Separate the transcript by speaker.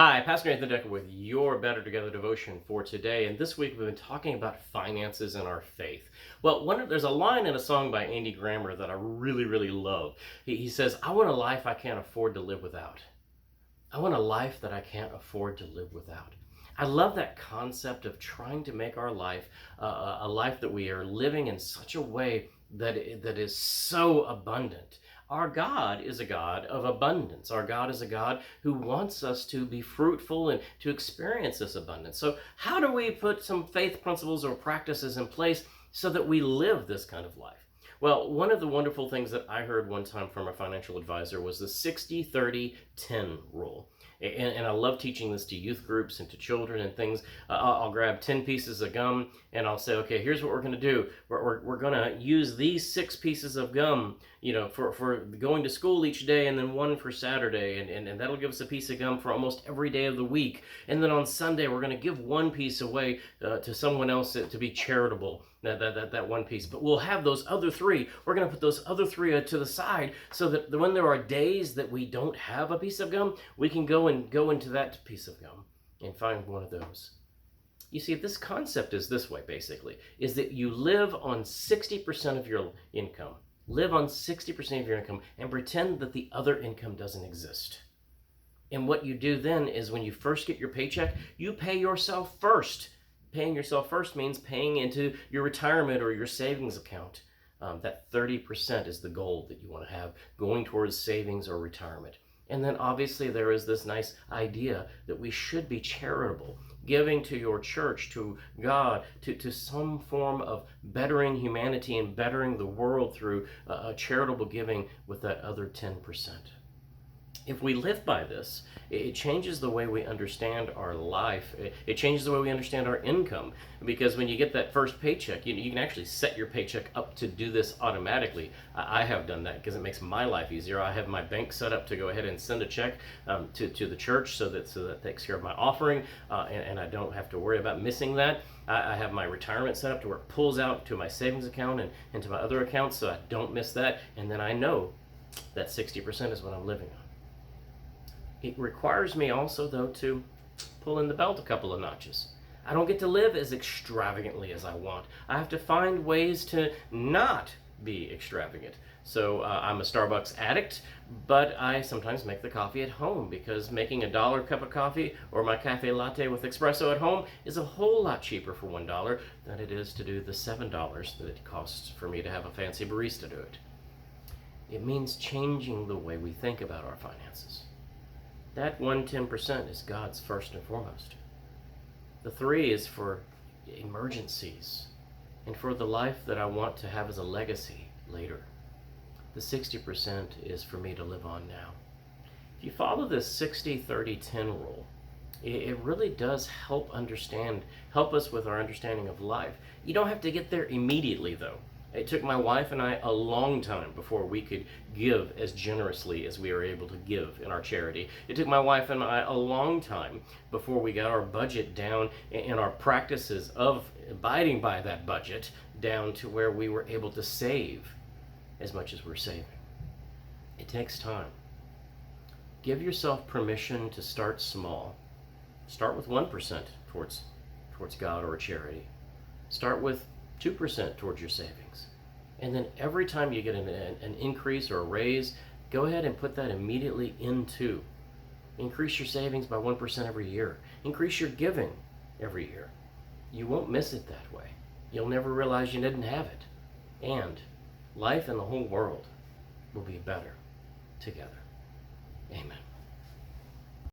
Speaker 1: Hi, Pastor Nathan Decker with your Better Together devotion for today. And this week we've been talking about finances and our faith. Well, there's a line in a song by Andy Grammer that I really love. He says, I want a life I can't afford to live without. I want a life that I can't afford to live without. I love that concept of trying to make our life a life that we are living in such a way that is so abundant. Our God is a God of abundance. Our God is a God who wants us to be fruitful and to experience this abundance. So how do we put some faith principles or practices in place so that we live this kind of life? Well, one of the wonderful things that I heard one time from a financial advisor was the 60-30-10 rule. And I love teaching this to youth groups and to children and things. I'll grab 10 pieces of gum and I'll say, okay, here's what we're going to do. We're going to use these 6 pieces of gum, for going to school each day, and then one for Saturday. And that'll give us a piece of gum for almost every day of the week. And then on Sunday, we're going to give one piece away to someone else to be charitable. That one piece. But we'll have those other 3. We're going to put those other 3 to the side so that when there are days that we don't have a piece of gum, we can go into that piece of gum and find one of those. You see, this concept is this way, basically, is that you live on 60% of your income. Live on 60% of your income and pretend that the other income doesn't exist. And what you do then is when you first get your paycheck, you pay yourself first. Paying yourself first means paying into your retirement or your savings account. That 30% is the goal that you want to have going towards savings or retirement. And then obviously there is this nice idea that we should be charitable, giving to your church, to God, to some form of bettering humanity and bettering the world through charitable giving with that other 10%. If we live by this, it changes the way we understand our life. It changes the way we understand our income. Because when you get that first paycheck, you can actually set your paycheck up to do this automatically. I have done that because it makes my life easier. I have my bank set up to go ahead and send a check to the church so that takes care of my offering, and I don't have to worry about missing that. I have my retirement set up to where it pulls out to my savings account and into my other accounts so I don't miss that. And then I know that 60% is what I'm living on. It requires me also, though, to pull in the belt a couple of notches. I don't get to live as extravagantly as I want. I have to find ways to not be extravagant. So I'm a Starbucks addict, but I sometimes make the coffee at home because making $1 cup of coffee or my cafe latte with espresso at home is a whole lot cheaper for $1 than it is to do the $7 that it costs for me to have a fancy barista do it. It means changing the way we think about our finances. That 10% is God's first and foremost. The 3 is for emergencies and for the life that I want to have as a legacy later. The 60% is for me to live on now. If you follow this 60-30-10 rule, it really does help us with our understanding of life. You don't have to get there immediately, though. It took my wife and I a long time before we could give as generously as we are able to give in our charity. It took my wife and I a long time before we got our budget down and our practices of abiding by that budget down to where we were able to save as much as we're saving. It takes time. Give yourself permission to start small. Start with 1% towards God or a charity. Start with 2% towards your savings. And then every time you get an increase or a raise, go ahead and put that immediately into. Increase your savings by 1% every year. Increase your giving every year. You won't miss it that way. You'll never realize you didn't have it. And life and the whole world will be better together. Amen.